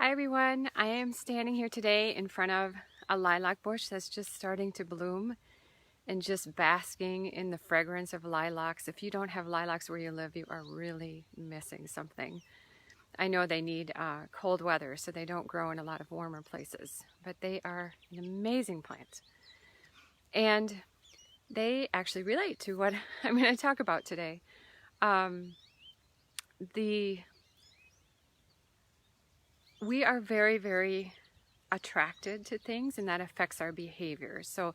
Hi everyone, I am standing here today in front of a lilac bush that's just starting to bloom and just basking in the fragrance of lilacs. If you don't have lilacs where you live, you are really missing something. I know they need cold weather, so they don't grow in a lot of warmer places, but they are an amazing plant. And they actually relate to what I'm going to talk about today. We are very, very attracted to things, and that affects our behavior. So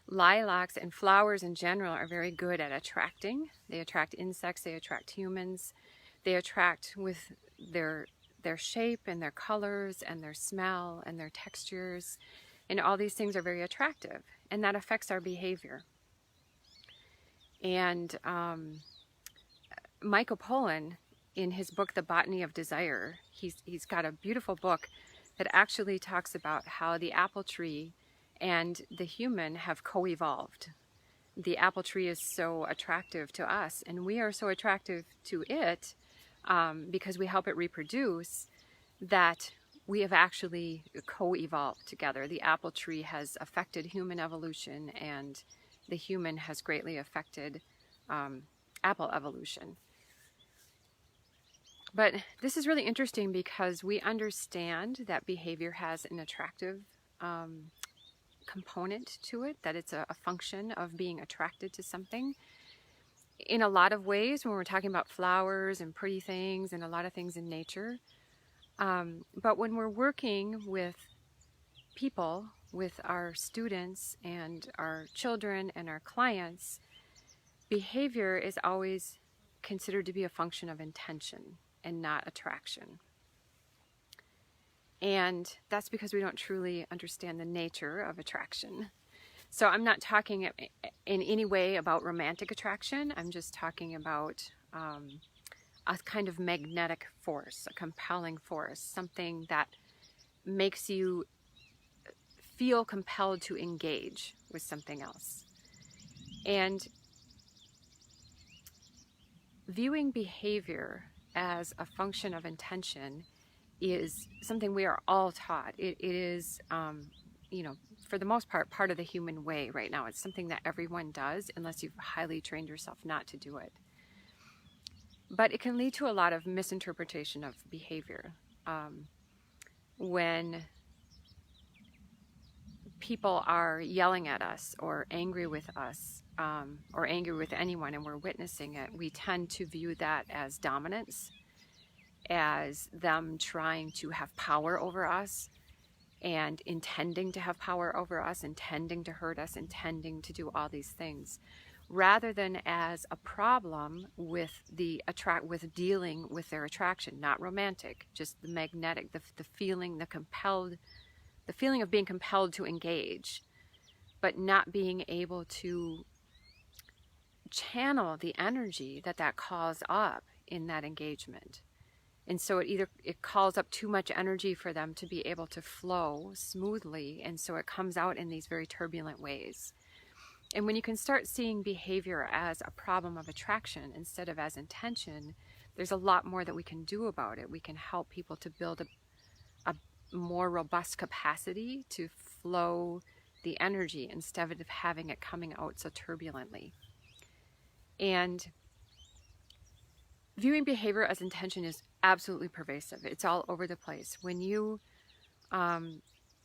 lilacs and flowers in general are very good at attracting. They attract insects, they attract humans, they attract with their shape and their colors and their smell and their textures, and all these things are very attractive, and that affects our behavior. And Michael Pollan, in his book The Botany of Desire, he's got a beautiful book that actually talks about how the apple tree and the human have co-evolved. The apple tree is so attractive to us, and we are so attractive to it because we help it reproduce, that we have actually co-evolved together. The apple tree has affected human evolution, and the human has greatly affected apple evolution. But this is really interesting because we understand that behavior has an attractive component to it, that it's a function of being attracted to something. In a lot of ways, when we're talking about flowers and pretty things and a lot of things in nature. But when we're working with people, with our students and our children and our clients, behavior is always considered to be a function of intention and not attraction. And that's because we don't truly understand the nature of attraction. So I'm not talking in any way about romantic attraction. I'm just talking about a kind of magnetic force, a compelling force, something that makes you feel compelled to engage with something else. And viewing behavior as a function of intention is something we are all taught. It is, for the most part of the human way right now. It's something that everyone does unless you've highly trained yourself not to do it. But it can lead to a lot of misinterpretation of behavior. When people are yelling at us or angry with us, or angry with anyone, and we're witnessing it, we tend to view that as dominance, as them trying to have power over us and intending to have power over us, intending to hurt us, intending to do all these things, rather than as a problem with dealing with their attraction. Not romantic, just the magnetic, the feeling, the feeling of being compelled to engage, but not being able to channel the energy that calls up in that engagement. And so it calls up too much energy for them to be able to flow smoothly, and so it comes out in these very turbulent ways. And when you can start seeing behavior as a problem of attraction instead of as intention, there's a lot more that we can do about it. We can help people to build a more robust capacity to flow the energy instead of having it coming out so turbulently. And viewing behavior as intention is absolutely pervasive. It's all over the place. When you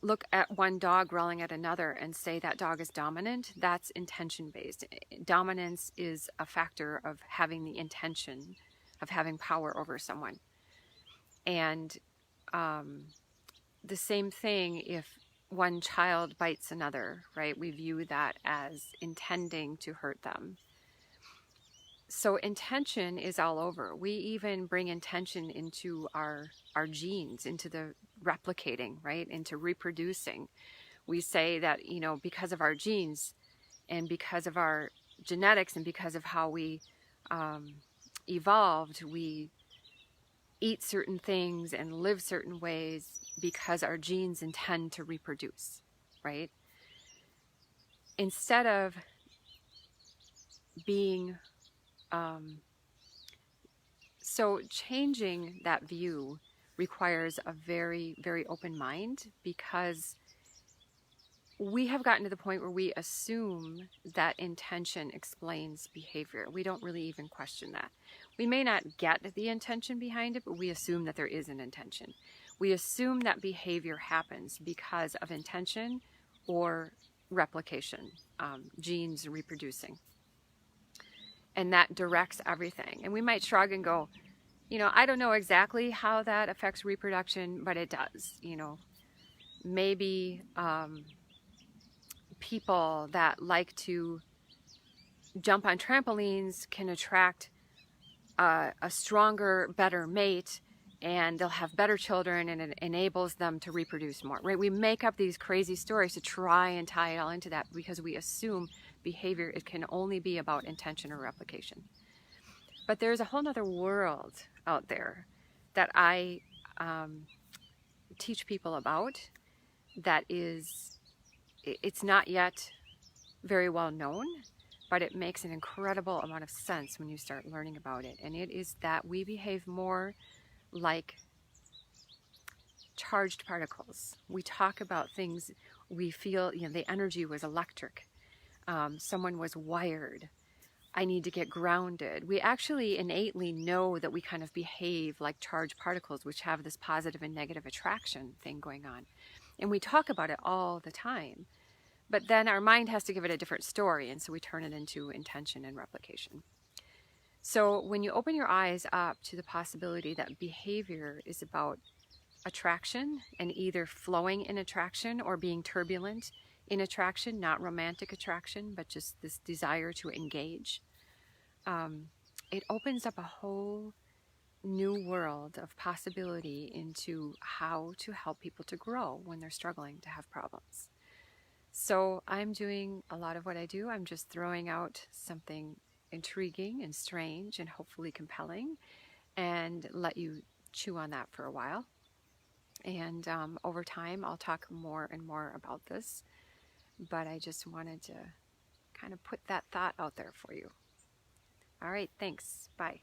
look at one dog growling at another and say that dog is dominant, that's intention-based. Dominance is a factor of having the intention of having power over someone. And the same thing if one child bites another, right? We view that as intending to hurt them. So intention is all over. We even bring intention into our genes, into the replicating, right? Into reproducing. We say that, because of our genes and because of our genetics and because of how we evolved, we eat certain things and live certain ways because our genes intend to reproduce, right? Instead of being so changing that view requires a very, very open mind, because we have gotten to the point where we assume that intention explains behavior. We don't really even question that. We may not get the intention behind it, but we assume that there is an intention. We assume that behavior happens because of intention or replication, genes reproducing. And that directs everything. And we might shrug and go, I don't know exactly how that affects reproduction, but it does. Maybe people that like to jump on trampolines can attract a stronger, better mate, and they'll have better children, and it enables them to reproduce more, right? We make up these crazy stories to try and tie it all into that, because we assume behavior, it can only be about intention or replication. But there's a whole nother world out there that I teach people about that it's not yet very well known, but it makes an incredible amount of sense when you start learning about it. And it is that we behave more like charged particles. We talk about things, we feel, the energy was electric. Someone was wired. I need to get grounded. We actually innately know that we kind of behave like charged particles, which have this positive and negative attraction thing going on. And we talk about it all the time. But then our mind has to give it a different story, and so we turn it into intention and replication. So when you open your eyes up to the possibility that behavior is about attraction, and either flowing in attraction or being turbulent in attraction, not romantic attraction, but just this desire to engage, it opens up a whole new world of possibility into how to help people to grow when they're struggling to have problems. So I'm doing a lot of what I do. I'm just throwing out something intriguing and strange and hopefully compelling, and let you chew on that for a while. And over time, I'll talk more and more about this. But I just wanted to kind of put that thought out there for you. All right, thanks. Bye.